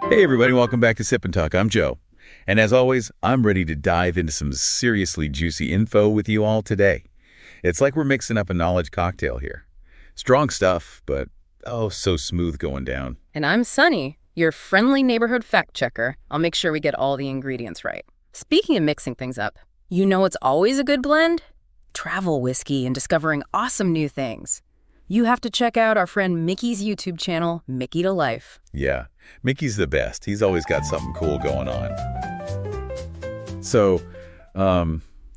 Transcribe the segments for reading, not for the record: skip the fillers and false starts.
Hey everybody, welcome back to Sip and Talk. I'm Joe. And as always, I'm ready to dive into some seriously juicy info with you all today. It's like we're mixing up a knowledge cocktail here. Strong stuff, but oh, so smooth going down. And I'm Sunny, your friendly neighborhood fact checker. I'll make sure we get all the ingredients right. Speaking of mixing things up, you know it's always a good blend? Travel whiskey and discovering awesome new things. You have to check out our friend Mickey's YouTube channel, Mickey to Life. Yeah, Mickey's the best. He's always got something cool going on. So,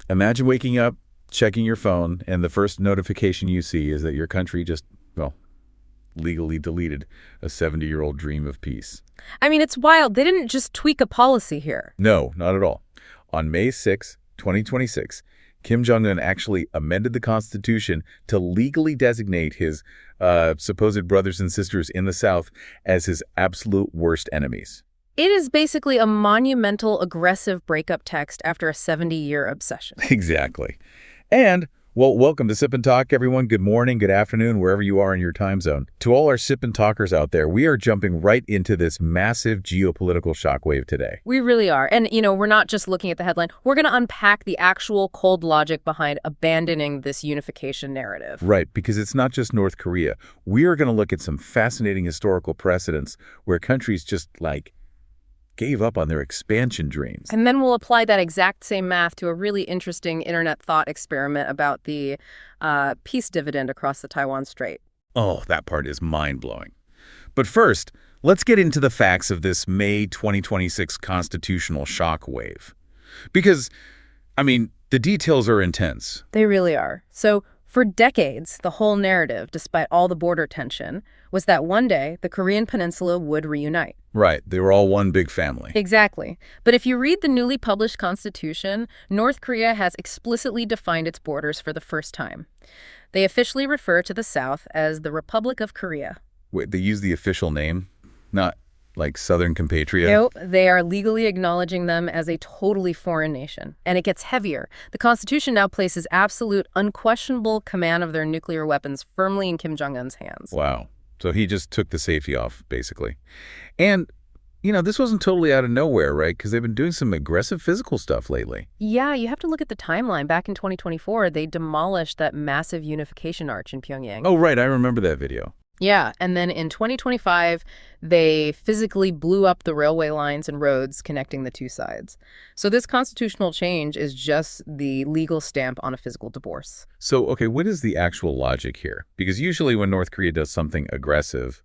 imagine waking up, checking your phone, and the first notification you see is that your country just, well, legally deleted a 70-year-old dream of peace. I mean, it's wild. They didn't just tweak a policy here. No, not at all. On May 6, 2026, Kim Jong-un actually amended the Constitution to legally designate his supposed brothers and sisters in the South as his absolute worst enemies. It is basically a monumental, aggressive breakup text after a 70-year obsession. Exactly. And, well, welcome to Sip and Talk, everyone. Good morning, good afternoon, wherever you are in your time zone. To all our Sip and Talkers out there, we are jumping right into this massive geopolitical shockwave today. We really are. And, you know, we're not just looking at the headline. We're going to unpack the actual cold logic behind abandoning this unification narrative. Right, because it's not just North Korea. We are going to look at some fascinating historical precedents where countries just, gave up on their expansion dreams. And then we'll apply that exact same math to a really interesting internet thought experiment about the peace dividend across the Taiwan Strait. Oh, that part is mind-blowing. But first, let's get into the facts of this May 2026 constitutional shockwave. Because, I mean, the details are intense. They really are. So, for decades, the whole narrative, despite all the border tension, was that one day the Korean peninsula would reunite. Right. They were all one big family. Exactly. But if you read the newly published constitution, North Korea has explicitly defined its borders for the first time. They officially refer to the South as the Republic of Korea. Wait, they use the official name? Not like Southern compatriot? Nope, they are legally acknowledging them as a totally foreign nation. And it gets heavier. The Constitution now places absolute, unquestionable command of their nuclear weapons firmly in Kim Jong-un's hands. Wow. So he just took the safety off, basically. And, you know, this wasn't totally out of nowhere, right? Because they've been doing some aggressive physical stuff lately. Yeah, you have to look at the timeline. Back in 2024, they demolished that massive unification arch in Pyongyang. Oh, right. I remember that video. Yeah, and then in 2025, they physically blew up the railway lines and roads connecting the two sides. So this constitutional change is just the legal stamp on a physical divorce. So, okay, what is the actual logic here? Because usually when North Korea does something aggressive,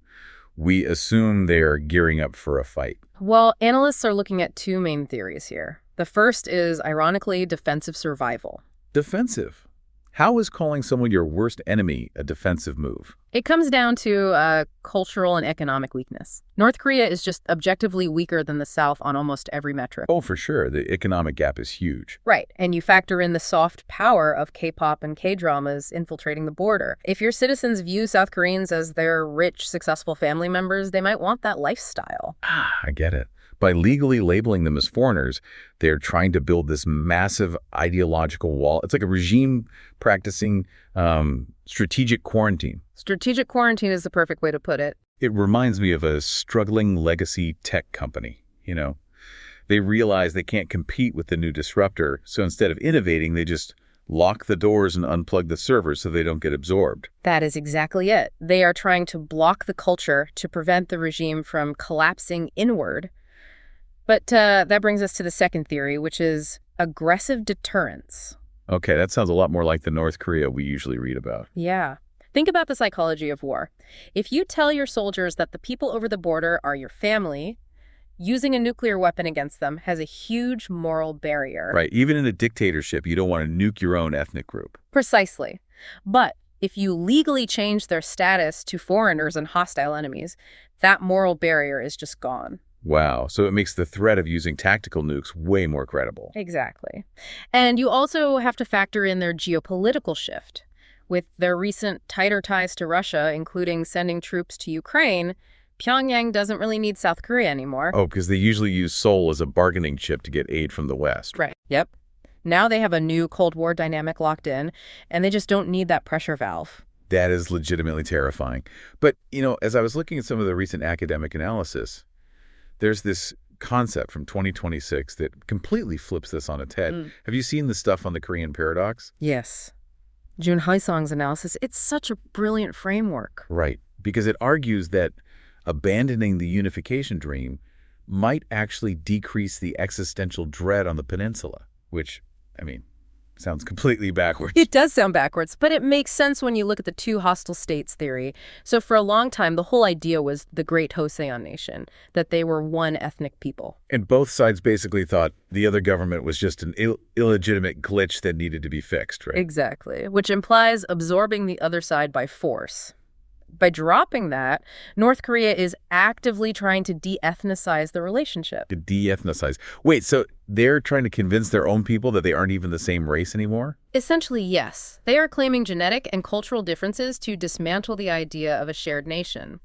we assume they're gearing up for a fight. Well, analysts are looking at two main theories here. The first is, ironically, defensive survival. Defensive? How is calling someone your worst enemy a defensive move? It comes down to cultural and economic weakness. North Korea is just objectively weaker than the South on almost every metric. Oh, for sure. The economic gap is huge. Right. And you factor in the soft power of K-pop and K-dramas infiltrating the border. If your citizens view South Koreans as their rich, successful family members, they might want that lifestyle. I get it. By legally labeling them as foreigners, they're trying to build this massive ideological wall. It's like a regime practicing strategic quarantine. Strategic quarantine is the perfect way to put it. It reminds me of a struggling legacy tech company, you know. They realize they can't compete with the new disruptor, so instead of innovating, they just lock the doors and unplug the servers so they don't get absorbed. That is exactly it. They are trying to block the culture to prevent the regime from collapsing inward. But that brings us to the second theory, which is aggressive deterrence. Okay, that sounds a lot more like the North Korea we usually read about. Yeah. Think about the psychology of war. If you tell your soldiers that the people over the border are your family, using a nuclear weapon against them has a huge moral barrier. Right. Even in a dictatorship, you don't want to nuke your own ethnic group. Precisely. But if you legally change their status to foreigners and hostile enemies, that moral barrier is just gone. Wow. So it makes the threat of using tactical nukes way more credible. Exactly. And you also have to factor in their geopolitical shift. With their recent tighter ties to Russia, including sending troops to Ukraine, Pyongyang doesn't really need South Korea anymore. Oh, because they usually use Seoul as a bargaining chip to get aid from the West. Right. Yep. Now they have a new Cold War dynamic locked in, and they just don't need that pressure valve. That is legitimately terrifying. But, you know, as I was looking at some of the recent academic analysis, there's this concept from 2026 that completely flips this on its head. Have you seen the stuff on the Korean paradox? Yes. Jun Haesong's analysis, it's such a brilliant framework. Right, because it argues that abandoning the unification dream might actually decrease the existential dread on the peninsula, which, I mean, sounds completely backwards. It does sound backwards, but it makes sense when you look at the two hostile states theory. So for a long time, the whole idea was the Great Joseon Nation, that they were one ethnic people. And both sides basically thought the other government was just an illegitimate glitch that needed to be fixed, right? Exactly, which implies absorbing the other side by force. By dropping that, North Korea is actively trying to de-ethnicize the relationship. To de-ethnicize. Wait, so they're trying to convince their own people that they aren't even the same race anymore? Essentially, yes. They are claiming genetic and cultural differences to dismantle the idea of a shared nation.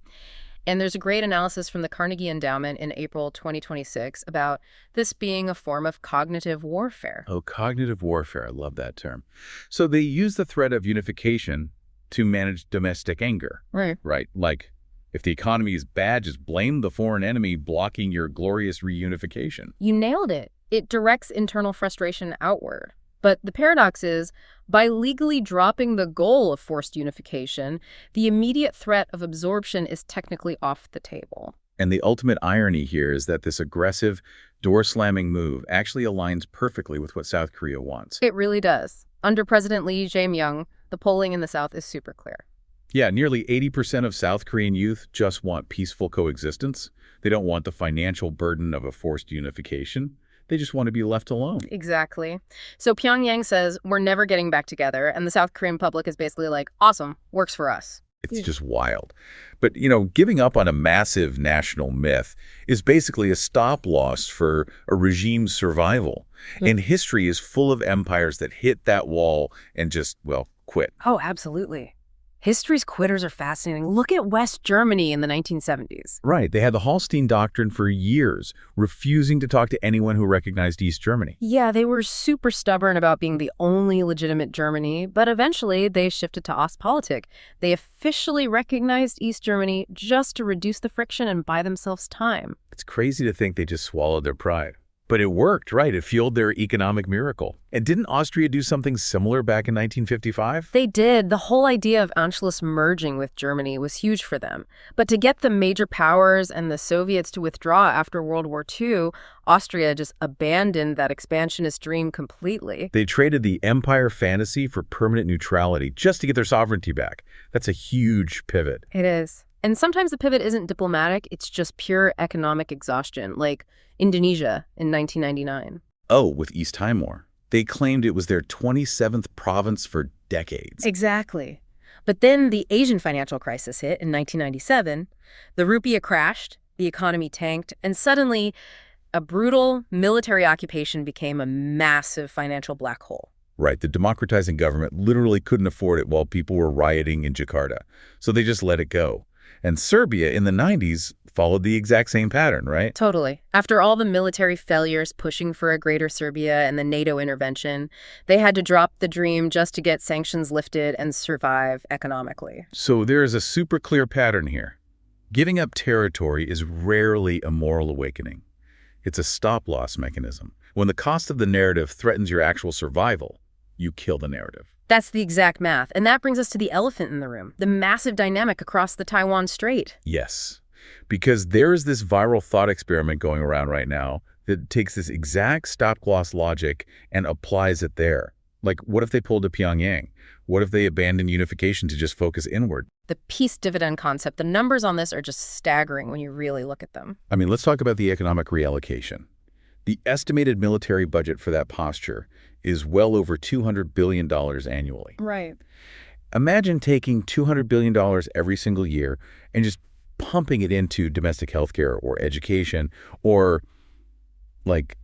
And there's a great analysis from the Carnegie Endowment in April 2026 about this being a form of cognitive warfare. Oh, cognitive warfare. I love that term. So they use the threat of unification to manage domestic anger. Right. Right. Like, if the economy is bad, just blame the foreign enemy blocking your glorious reunification. You nailed it. It directs internal frustration outward. But the paradox is, by legally dropping the goal of forced unification, the immediate threat of absorption is technically off the table. And the ultimate irony here is that this aggressive, door-slamming move actually aligns perfectly with what South Korea wants. It really does. Under President Lee Jae-myung, the polling in the South is super clear. Yeah, nearly 80% of South Korean youth just want peaceful coexistence. They don't want the financial burden of a forced unification. They just want to be left alone. Exactly. So Pyongyang says, we're never getting back together, and the South Korean public is basically like, awesome, works for us. It's just wild. But, giving up on a massive national myth is basically a stop-loss for a regime's survival. And history is full of empires that hit that wall and just, quit. Oh, absolutely. History's quitters are fascinating. Look at West Germany in the 1970s. Right. They had the Hallstein Doctrine for years, refusing to talk to anyone who recognized East Germany. Yeah, they were super stubborn about being the only legitimate Germany, but eventually they shifted to Ostpolitik. They officially recognized East Germany just to reduce the friction and buy themselves time. It's crazy to think they just swallowed their pride. But it worked, right? It fueled their economic miracle. And didn't Austria do something similar back in 1955? They did. The whole idea of Anschluss merging with Germany was huge for them. But to get the major powers and the Soviets to withdraw after World War II, Austria just abandoned that expansionist dream completely. They traded the empire fantasy for permanent neutrality just to get their sovereignty back. That's a huge pivot. It is. And sometimes the pivot isn't diplomatic, it's just pure economic exhaustion, like Indonesia in 1999. Oh, with East Timor. They claimed it was their 27th province for decades. Exactly. But then the Asian financial crisis hit in 1997, the rupiah crashed, the economy tanked, and suddenly a brutal military occupation became a massive financial black hole. Right, the democratizing government literally couldn't afford it while people were rioting in Jakarta, so they just let it go. And Serbia in the 90s followed the exact same pattern, right? Totally. After all the military failures pushing for a greater Serbia and the NATO intervention, they had to drop the dream just to get sanctions lifted and survive economically. So there is a super clear pattern here. Giving up territory is rarely a moral awakening. It's a stop-loss mechanism. When the cost of the narrative threatens your actual survival, you kill the narrative. That's the exact math. And that brings us to the elephant in the room, the massive dynamic across the Taiwan Strait. Yes, because there is this viral thought experiment going around right now that takes this exact stop-loss logic and applies it there. Like, what if they pulled a Pyongyang? What if they abandoned unification to just focus inward? The peace dividend concept, the numbers on this are just staggering when you really look at them. I mean, let's talk about the economic reallocation. The estimated military budget for that posture is well over $200 billion annually. Right. Imagine taking $200 billion every single year and just pumping it into domestic healthcare or education, or like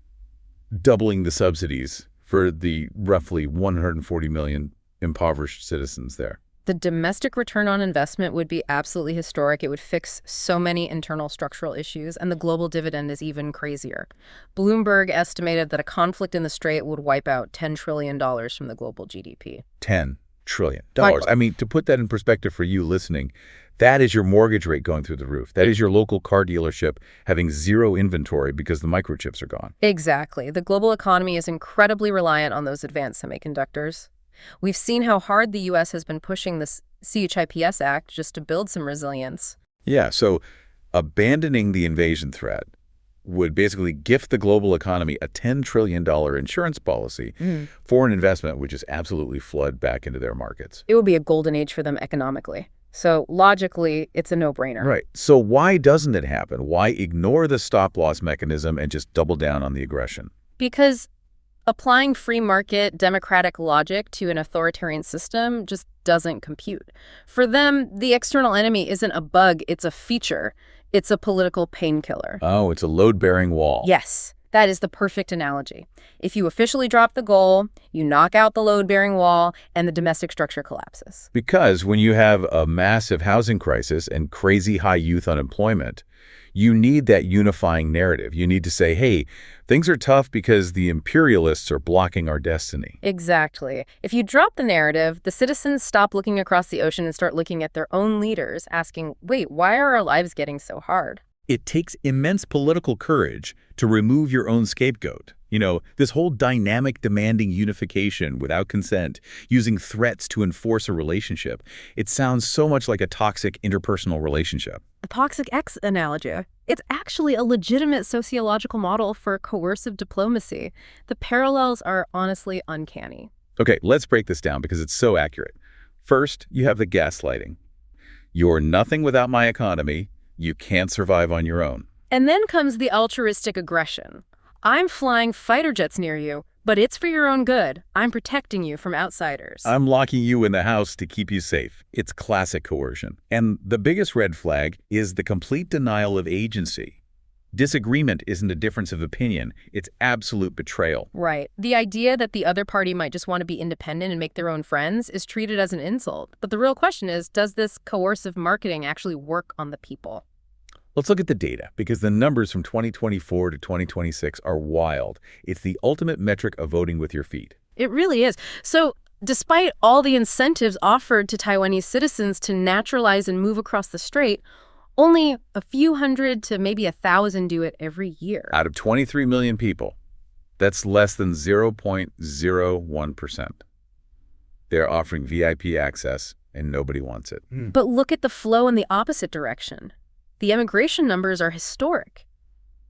doubling the subsidies for the roughly 140 million impoverished citizens there. The domestic return on investment would be absolutely historic. It would fix so many internal structural issues, and the global dividend is even crazier. Bloomberg estimated that a conflict in the Strait would wipe out $10 trillion from the global GDP. $10 trillion. I mean, to put that in perspective for you listening, That is your mortgage rate going through the roof. That is your local car dealership having zero inventory because the microchips are gone. Exactly. The global economy is incredibly reliant on those advanced semiconductors. We've seen how hard the U.S. has been pushing the CHIPS Act just to build some resilience. Yeah, so abandoning the invasion threat would basically gift the global economy a $10 trillion insurance policy. Foreign investment would just absolutely flood back into their markets. It would be a golden age for them economically. So logically, it's a no-brainer. Right. So why doesn't it happen? Why ignore the stop-loss mechanism and just double down on the aggression? Because applying free market democratic logic to an authoritarian system just doesn't compute. For them, the external enemy isn't a bug, it's a feature. It's a political painkiller. Oh, it's a load-bearing wall. Yes, that is the perfect analogy. If you officially drop the goal, you knock out the load-bearing wall, and the domestic structure collapses. Because when you have a massive housing crisis and crazy high youth unemployment, you need that unifying narrative. You need to say, hey, things are tough because the imperialists are blocking our destiny. Exactly. If you drop the narrative, the citizens stop looking across the ocean and start looking at their own leaders, asking, wait, why are our lives getting so hard? It takes immense political courage to remove your own scapegoat. You know, this whole dynamic demanding unification without consent, using threats to enforce a relationship, it sounds so much like a toxic interpersonal relationship. The Toxic X analogy. It's actually a legitimate sociological model for coercive diplomacy. The parallels are honestly uncanny. Okay, let's break this down because it's so accurate. First, you have the gaslighting. You're nothing without my economy. You can't survive on your own. And then comes the altruistic aggression. I'm flying fighter jets near you, but it's for your own good. I'm protecting you from outsiders. I'm locking you in the house to keep you safe. It's classic coercion. And the biggest red flag is the complete denial of agency. Disagreement isn't a difference of opinion. It's absolute betrayal. Right. The idea that the other party might just want to be independent and make their own friends is treated as an insult. But the real question is, does this coercive marketing actually work on the people? Let's look at the data, because the numbers from 2024 to 2026 are wild. It's the ultimate metric of voting with your feet. It really is. So, despite all the incentives offered to Taiwanese citizens to naturalize and move across the strait, only a few hundred to maybe 1,000 do it every year. Out of 23 million people, that's less than 0.01%. They're offering VIP access, and nobody wants it. But look at the flow in the opposite direction. The immigration numbers are historic.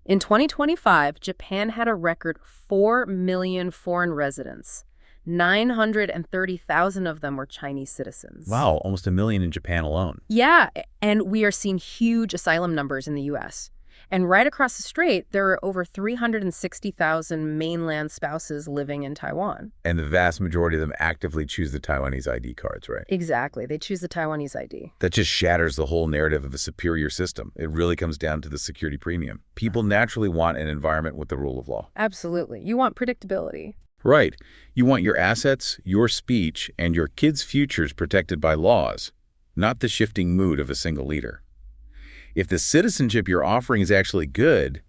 In 2025, Japan had a record 4 million foreign residents. 930,000 of them were Chinese citizens. Wow, almost 1 million in Japan alone. Yeah, and we are seeing huge asylum numbers in the U.S. And right across the strait, there are over 360,000 mainland spouses living in Taiwan. And the vast majority of them actively choose the Taiwanese ID cards, right? Exactly. They choose the Taiwanese ID. That just shatters the whole narrative of a superior system. It really comes down to the security premium. People naturally want an environment with the rule of law. Absolutely. You want predictability. Right. You want your assets, your speech, and your kids' futures protected by laws, not the shifting mood of a single leader. If the citizenship you're offering is actually good,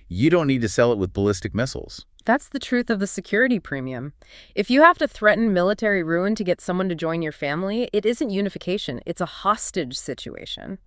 you don't need to sell it with ballistic missiles. That's the truth of the security premium. If you have to threaten military ruin to get someone to join your family, it isn't unification, it's a hostage situation.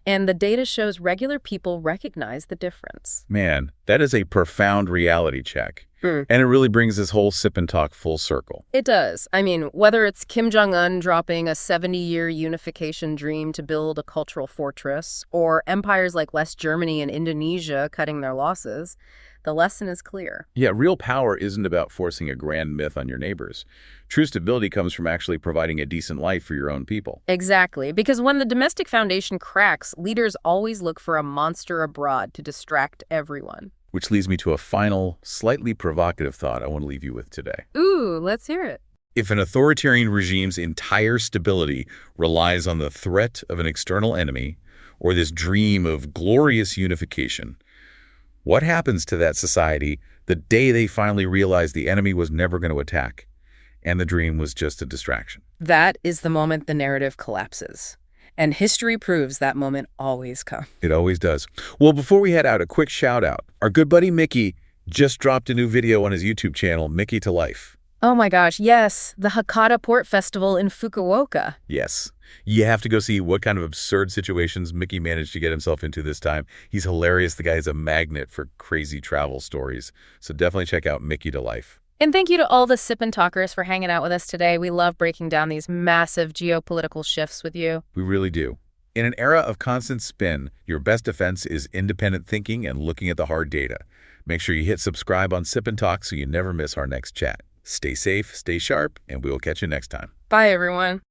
And the data shows regular people recognize the difference. Man, that is a profound reality check. And it really brings this whole sip and talk full circle. It does. I mean, whether it's Kim Jong-un dropping a 70-year unification dream to build a cultural fortress, or empires like West Germany and Indonesia cutting their losses, the lesson is clear. Yeah, real power isn't about forcing a grand myth on your neighbors. True stability comes from actually providing a decent life for your own people. Exactly, because when the domestic foundation cracks, leaders always look for a monster abroad to distract everyone. Which leads me to a final, slightly provocative thought I want to leave you with today. Ooh, let's hear it. If an authoritarian regime's entire stability relies on the threat of an external enemy, or this dream of glorious unification, what happens to that society the day they finally realize the enemy was never going to attack, and the dream was just a distraction? That is the moment the narrative collapses. And history proves that moment always comes. It always does. Well, before we head out, a quick shout out. Our good buddy Mickey just dropped a new video on his YouTube channel, Mickey to Life. Oh my gosh, yes, the Hakata Port Festival in Fukuoka. Yes. You have to go see what kind of absurd situations Mickey managed to get himself into this time. He's hilarious. The guy is a magnet for crazy travel stories. So definitely check out Mickey to Life. And thank you to all the Sip and Talkers for hanging out with us today. We love breaking down these massive geopolitical shifts with you. We really do. In an era of constant spin, your best defense is independent thinking and looking at the hard data. Make sure you hit subscribe on Sip and Talk so you never miss our next chat. Stay safe, stay sharp, and we will catch you next time. Bye, everyone.